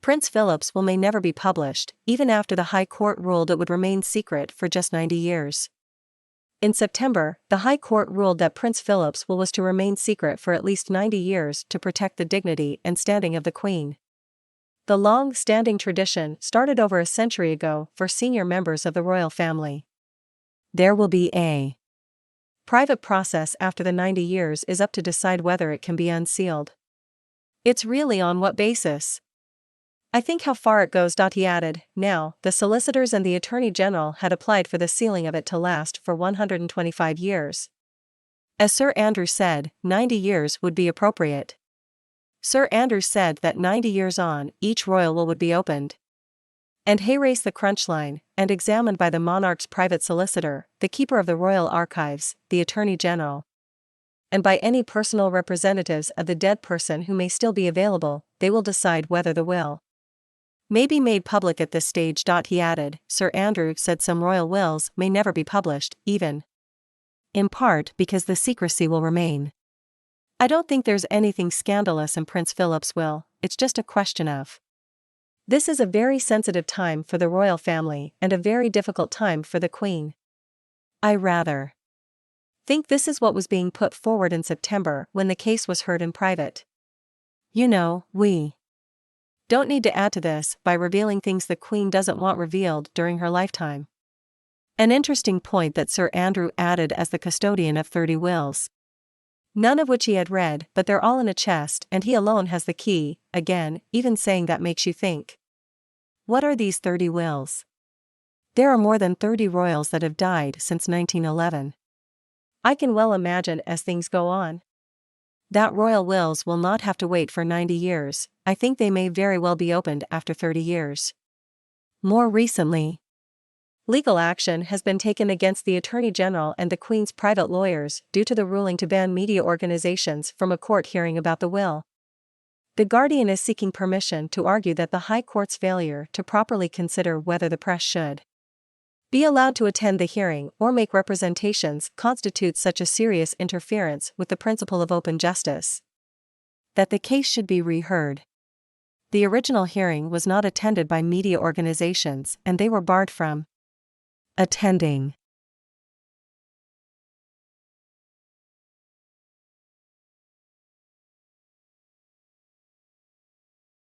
Prince Philip's will may never be published, even after the High Court ruled it would remain secret for just 90 years. In September, the High Court ruled that Prince Philip's will was to remain secret for at least 90 years to protect the dignity and standing of the Queen. The long-standing tradition started over a century ago for senior members of the royal family. There will be a private process after the 90 years is up to decide whether it can be unsealed. It's really on what basis? I think how far it goes. He added. Now, the solicitors and the Attorney General had applied for the sealing of it to last for 125 years. As Sir Andrew said, 90 years would be appropriate. Sir Andrew said that 90 years on, each royal will would be opened and raised the crunch line, and examined by the monarch's private solicitor, the keeper of the royal archives, the Attorney General, and by any personal representatives of the dead person who may still be available. They will decide whether the will may be made public at this stage. He added. Sir Andrew said some royal wills may never be published, even in part because the secrecy will remain. I don't think there's anything scandalous in Prince Philip's will, it's just a question of. This is a very sensitive time for the royal family and a very difficult time for the Queen. I rather think this is what was being put forward in September when the case was heard in private. You know, we don't need to add to this by revealing things the Queen doesn't want revealed during her lifetime. An interesting point that Sir Andrew added as the custodian of 30 wills. None of which he had read, but they're all in a chest and he alone has the key. Again, even saying that makes you think. What are these 30 wills? There are more than 30 royals that have died since 1911. I can well imagine as things go on, that royal wills will not have to wait for 90 years, I think they may very well be opened after 30 years. More recently, legal action has been taken against the Attorney General and the Queen's private lawyers due to the ruling to ban media organizations from a court hearing about the will. The Guardian is seeking permission to argue that the High Court's failure to properly consider whether the press should be allowed to attend the hearing or make representations constitutes such a serious interference with the principle of open justice that the case should be reheard. The original hearing was not attended by media organizations and they were barred from attending.